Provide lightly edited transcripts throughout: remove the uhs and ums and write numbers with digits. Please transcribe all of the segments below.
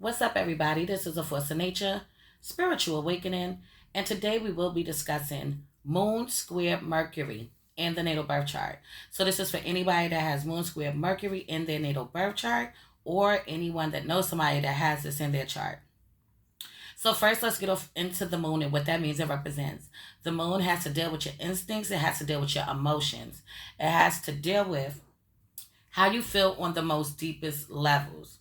What's up, everybody? This is A Force of Nature, Spiritual Awakening, and today we will be discussing Moon Square Mercury in the natal birth chart. So, this is for anybody that has Moon Square Mercury in their natal birth chart or anyone that knows somebody that has this in their chart. So, first, let's get off into the moon and what that means it represents. The moon has to deal with your instincts, it has to deal with your emotions, it has to deal with how you feel on the most deepest levels.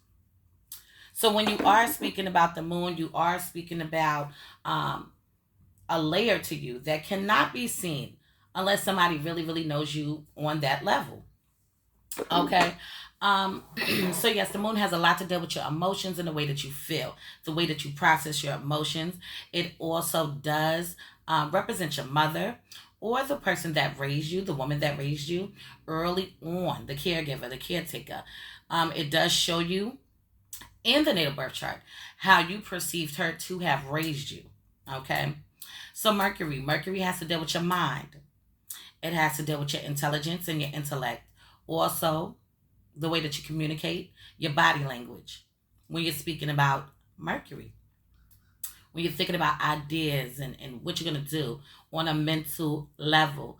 So when you are speaking about the moon, you are speaking about um, a layer to you that cannot be seen unless somebody really, really knows you on that level. Okay. Um, so yes, the moon has a lot to do with your emotions and the way that you feel, the way that you process your emotions. It also does represent your mother or the person that raised you, the woman that raised you early on, the caregiver, the caretaker. It does show you in the natal birth chart how you perceived her to have raised you. Okay. So Mercury has to deal with your mind. It has to deal with your intelligence and your intellect. Also, the way that you communicate, your body language. When you're speaking about Mercury, when you're thinking about ideas and what you're going to do on a mental level.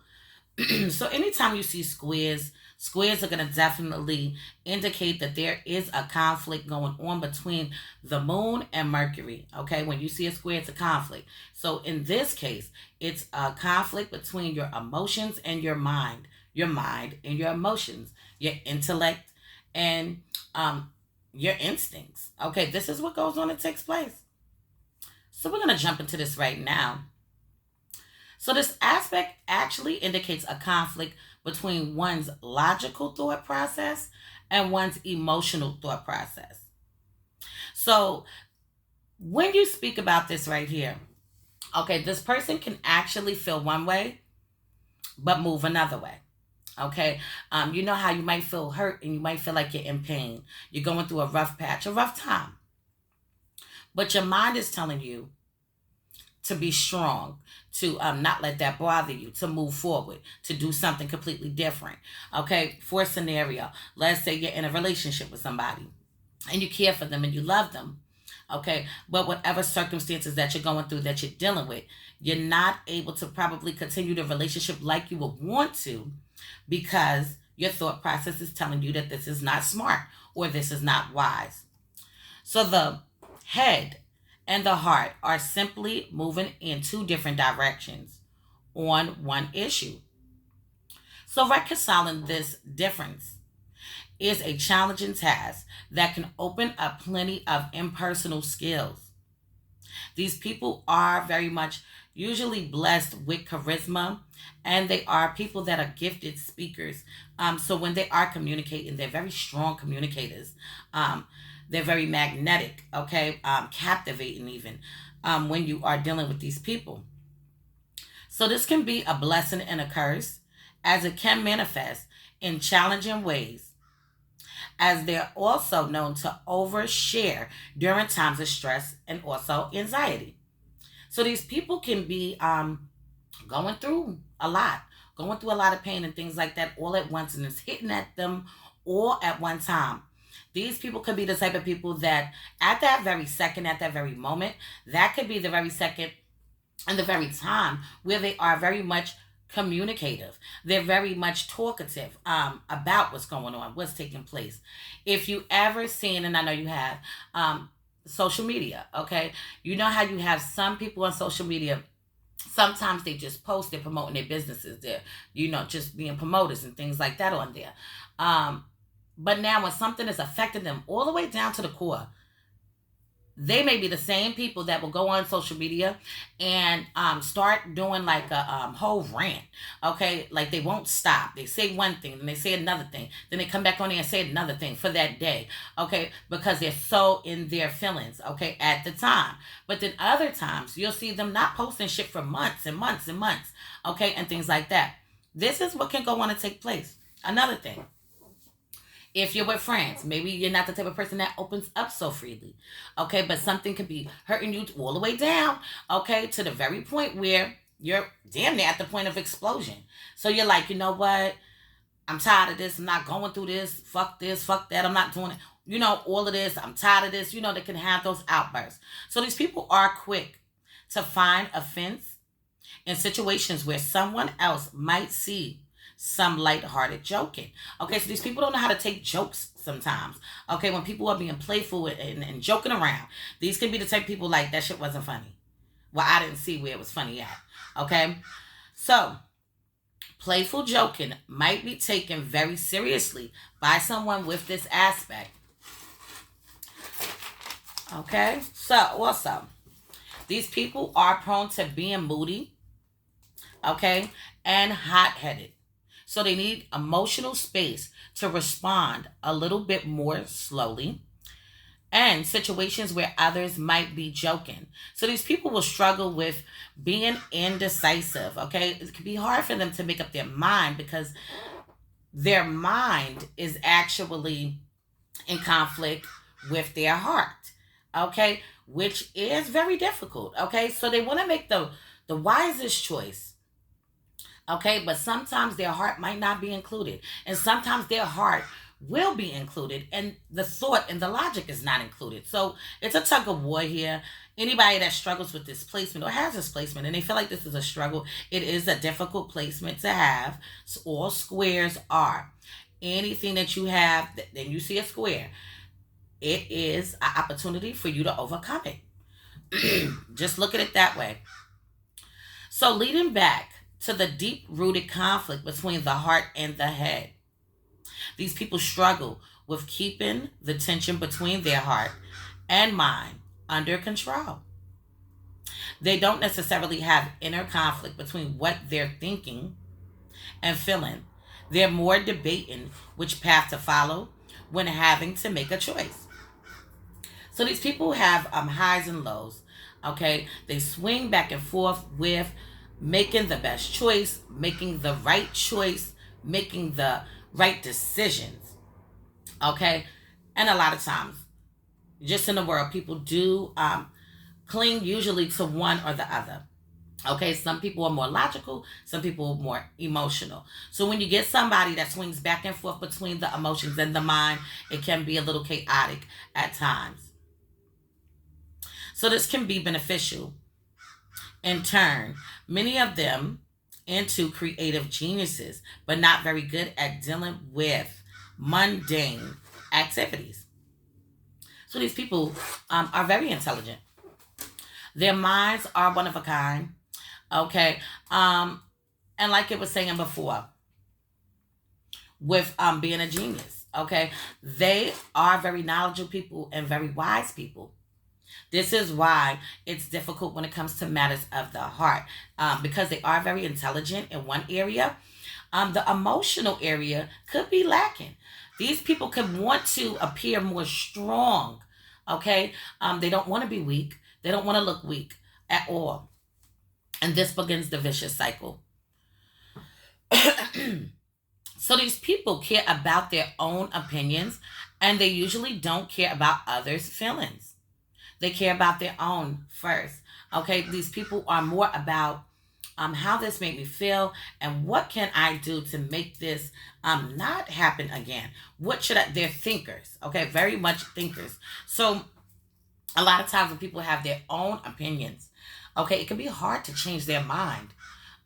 So anytime you see squares, squares are going to definitely indicate that there is a conflict going on between the moon and Mercury. Okay, when you see a square, it's a conflict. So in this case, it's a conflict between your emotions and your mind and your emotions, your intellect and your instincts. Okay, this is what goes on and takes place. So we're going to jump into this right now. So, this aspect actually indicates a conflict between one's logical thought process and one's emotional thought process. So, when you speak about this right here, okay, this person can actually feel one way but move another way. Okay, you know how you might feel hurt and you might feel like you're in pain. You're going through a rough patch, a rough time, but your mind is telling you to be strong, to not let that bother you, to move forward, to do something completely different. Okay, for a scenario, let's say you're in a relationship with somebody and you care for them and you love them. Okay, but whatever circumstances that you're going through, that you're dealing with, you're not able to probably continue the relationship like you would want to because your thought process is telling you that this is not smart or this is not wise. So the head and the heart are simply moving in two different directions on one issue. So reconciling this difference is a challenging task that can open up plenty of impersonal skills. These people are very much usually blessed with charisma and they are people that are gifted speakers. So when they are communicating, they're very strong communicators. Um, they're very magnetic, okay, captivating even when you are dealing with these people. So this can be a blessing and a curse as it can manifest in challenging ways as they're also known to overshare during times of stress and also anxiety. So these people can be going through a lot, going through a lot of pain and things like that all at once, and it's hitting at them all at one time. These people could be the type of people that at that very second, at that very moment, that could be the very second and the very time where they are very much communicative. They're very much talkative about what's going on, what's taking place. If you ever seen, and I know you have, social media, okay? You know how you have some people on social media, sometimes they just post, they're promoting their businesses, they're, just being promoters and things like that on there. But now when something is affecting them all the way down to the core, they may be the same people that will go on social media and start doing like a whole rant. Okay, like they won't stop. They say one thing, then they say another thing, then they come back on there and say another thing for that day. Okay, because they're so in their feelings. Okay, at the time, but then other times you'll see them not posting shit for months and months and months. Okay, and things like that. This is what can go on and take place. Another thing, if you're with friends, maybe you're not the type of person that opens up so freely. Okay, but something could be hurting you all the way down, okay, to the very point where you're damn near at the point of explosion. So you're like, you know what? I'm tired of this. I'm not going through this. Fuck this. Fuck that. I'm not doing it. all of this, I'm tired of this, they can have those outbursts. So these people are quick to find offense in situations where someone else might see some lighthearted joking. Okay, so these people don't know how to take jokes sometimes. Okay, when people are being playful and joking around, these can be the type of people like, that shit wasn't funny. Well, I didn't see where it was funny at. Okay, so playful joking might be taken very seriously by someone with this aspect. Okay, so also, these people are prone to being moody, okay, and hot headed. So they need emotional space to respond a little bit more slowly, and situations where others might be joking. So these people will struggle with being indecisive, okay? It can be hard for them to make up their mind because their mind is actually in conflict with their heart, okay? Which is very difficult, okay? So they want to make the wisest choice, okay? But sometimes their heart might not be included, and sometimes their heart will be included and the thought and the logic is not included. So it's a tug of war here. Anybody that struggles with this placement or has this placement and they feel like this is a struggle, it is a difficult placement to have. So all squares are. Anything that you have, then you see a square, it is an opportunity for you to overcome it. Just look at it that way. So leading back to the deep rooted conflict between the heart and the head, these people struggle with keeping the tension between their heart and mind under control. They don't necessarily have inner conflict between what they're thinking and feeling. They're more debating which path to follow when having to make a choice. So these people have highs and lows. Okay, they swing back and forth with making the best choice, making the right choice, making the right decisions. Okay, and a lot of times, just in the world, people do cling usually to one or the other. Okay, some people are more logical, some people are more emotional. So when you get somebody that swings back and forth between the emotions and the mind, it can be a little chaotic at times. So this can be beneficial in turn. Many of them into creative geniuses, but not very good at dealing with mundane activities. So these people are very intelligent. Their minds are one of a kind. Okay. And like it was saying before, with being a genius. Okay. They are very knowledgeable people and very wise people. This is why it's difficult when it comes to matters of the heart, because they are very intelligent in one area. The emotional area could be lacking. These people could want to appear more strong. Okay, they don't want to be weak. They don't want to look weak at all, and this begins the vicious cycle. So these people care about their own opinions, and they usually don't care about others' feelings. They care about their own first. Okay, these people are more about how this made me feel and what can I do to make this not happen again. What should I? They're thinkers. Okay, very much thinkers. So a lot of times when people have their own opinions, okay, it can be hard to change their mind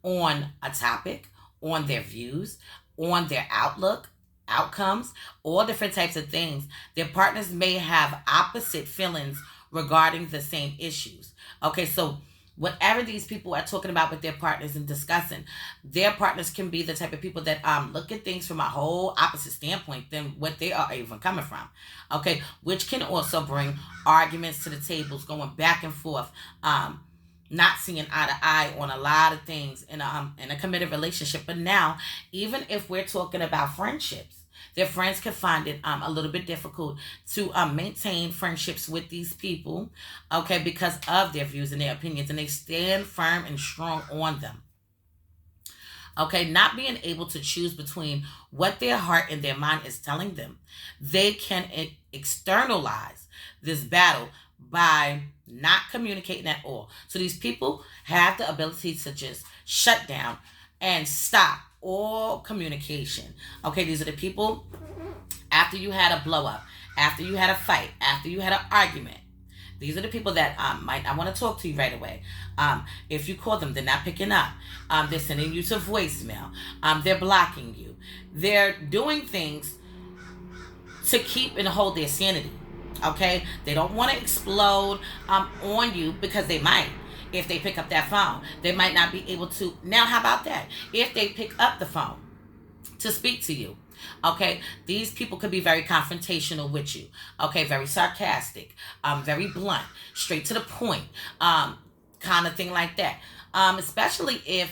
on a topic, on their views, on their outlook, outcomes, all different types of things. Their partners may have opposite feelings regarding the same issues. Okay, so whatever these people are talking about with their partners and discussing, their partners can be the type of people that look at things from a whole opposite standpoint than what they are even coming from. Okay, which can also bring arguments to the tables, going back and forth, not seeing eye to eye on a lot of things in a committed relationship. But now, even if we're talking about friendships, their friends can find it a little bit difficult to maintain friendships with these people, okay, because of their views and their opinions, and they stand firm and strong on them. Okay, not being able to choose between what their heart and their mind is telling them, they can externalize this battle by not communicating at all. So these people have the ability to just shut down and stop all communication. Okay, these are the people after you had a blow up after you had a fight, after you had an argument. These are the people that might not want to talk to you right away. If you call them, they're not picking up. They're sending you to voicemail. They're blocking you. They're doing things to keep and hold their sanity. Okay? They don't want to explode on you because they might. If they pick up that phone, they might not be able to. Now, how about that? If they pick up the phone to speak to you, okay, these people could be very confrontational with you. Okay, very sarcastic, very blunt, straight to the point, kind of thing like that. Especially if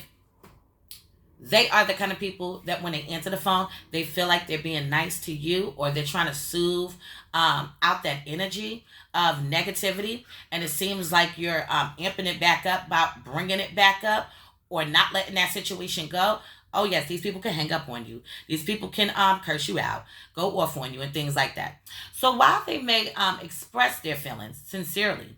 they are the kind of people that when they answer the phone, they feel like they're being nice to you, or they're trying to soothe out that energy of negativity. And it seems like you're amping it back up, about bringing it back up, or not letting that situation go. Oh, yes, these people can hang up on you. These people can curse you out, go off on you, and things like that. So while they may express their feelings sincerely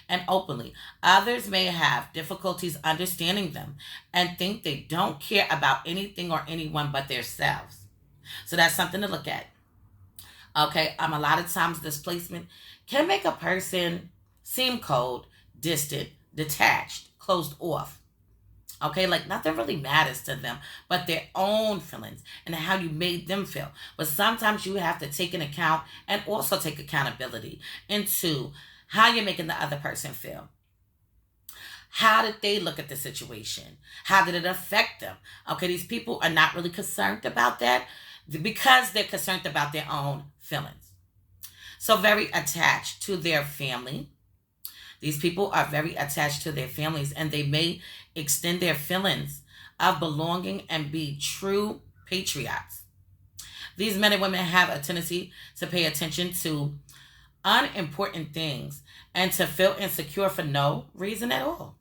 and openly, others may have difficulties understanding them and think they don't care about anything or anyone but themselves. So that's something to look at. Okay, a lot of times displacement can make a person seem cold, distant, detached, closed off. Okay, like nothing really matters to them but their own feelings and how you made them feel. But sometimes you have to take an account and also take accountability into how you're making the other person feel. How did they look at the situation? How did it affect them? Okay, these people are not really concerned about that because they're concerned about their own feelings. So, very attached to their family. These people are very attached to their families, and they may extend their feelings of belonging and be true patriots. These men and women have a tendency to pay attention to unimportant things and to feel insecure for no reason at all.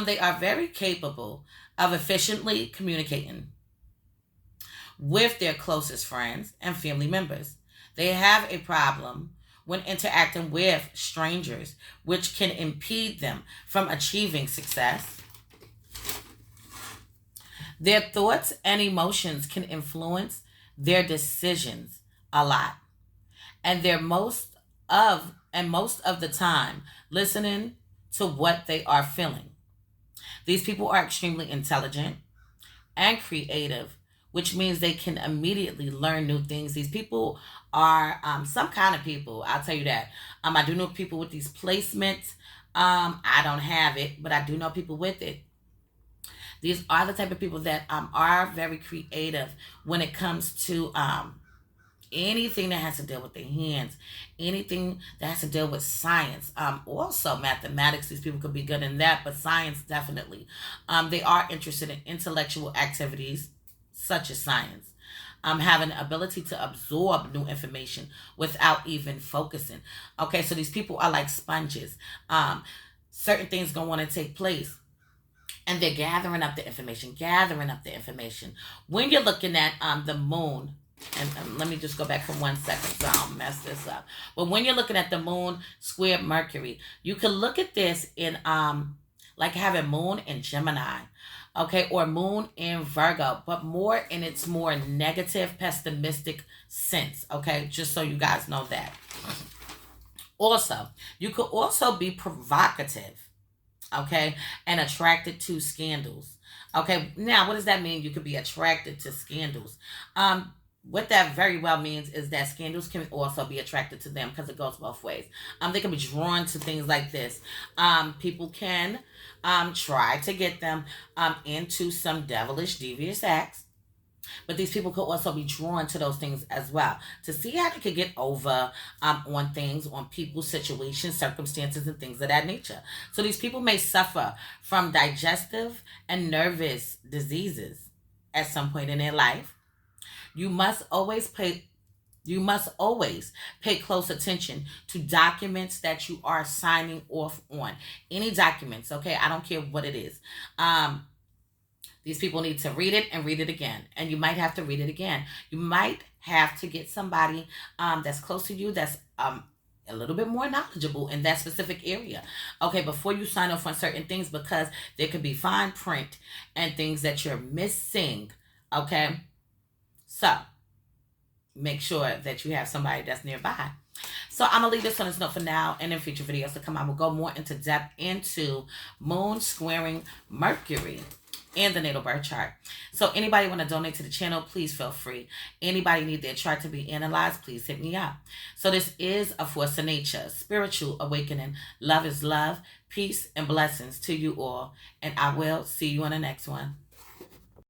They are very capable of efficiently communicating with their closest friends and family members. They have a problem when interacting with strangers, which can impede them from achieving success. Their thoughts and emotions can influence their decisions a lot. And they're most of the time listening to what they are feeling. These people are extremely intelligent and creative, which means they can immediately learn new things. These people are some kind of people, I'll tell you that. I do know people with these placements. I don't have it, but I do know people with it. These are the type of people that are very creative when it comes to anything that has to deal with their hands, anything that has to deal with science. Also mathematics, these people could be good in that, but science definitely. They are interested in intellectual activities such as science. Have an ability to absorb new information without even focusing. Okay, so these people are like sponges. Certain things gonna want to take place, and they're gathering up the information, gathering up the information. When you're looking at the moon, and let me just go back for 1 second so I don't mess this up. But when you're looking at the moon square Mercury, you can look at this in like having moon in Gemini, okay, or moon in Virgo, but more in its more negative, pessimistic sense, okay, just so you guys know that. Also, you could also be provocative, okay, and attracted to scandals. Okay, now what does that mean? You could be attracted to scandals. What that very well means is that scandals can also be attracted to them because it goes both ways. They can be drawn to things like this. People can try to get them into some devilish, devious acts. But these people could also be drawn to those things as well to see how they could get over on things, on people, situations, circumstances, and things of that nature. So these people may suffer from digestive and nervous diseases at some point in their life. You must always pay you must always pay close attention to documents that you are signing off on. Any documents, okay? I don't care what it is. These people need to read it and read it again. And you might have to read it again. You might have to get somebody that's close to you that's a little bit more knowledgeable in that specific area. Okay, before you sign off on certain things, because there could be fine print and things that you're missing. Okay, so make sure that you have somebody that's nearby. So I'm gonna leave this on this note for now, and in future videos to come, I will go more into depth into moon squaring Mercury and the natal birth chart. So anybody want to donate to the channel, please feel free. Anybody need their chart to be analyzed, please hit me up. So this is a force of nature, spiritual awakening. Love is love, peace and blessings to you all, and I will see you on the next one.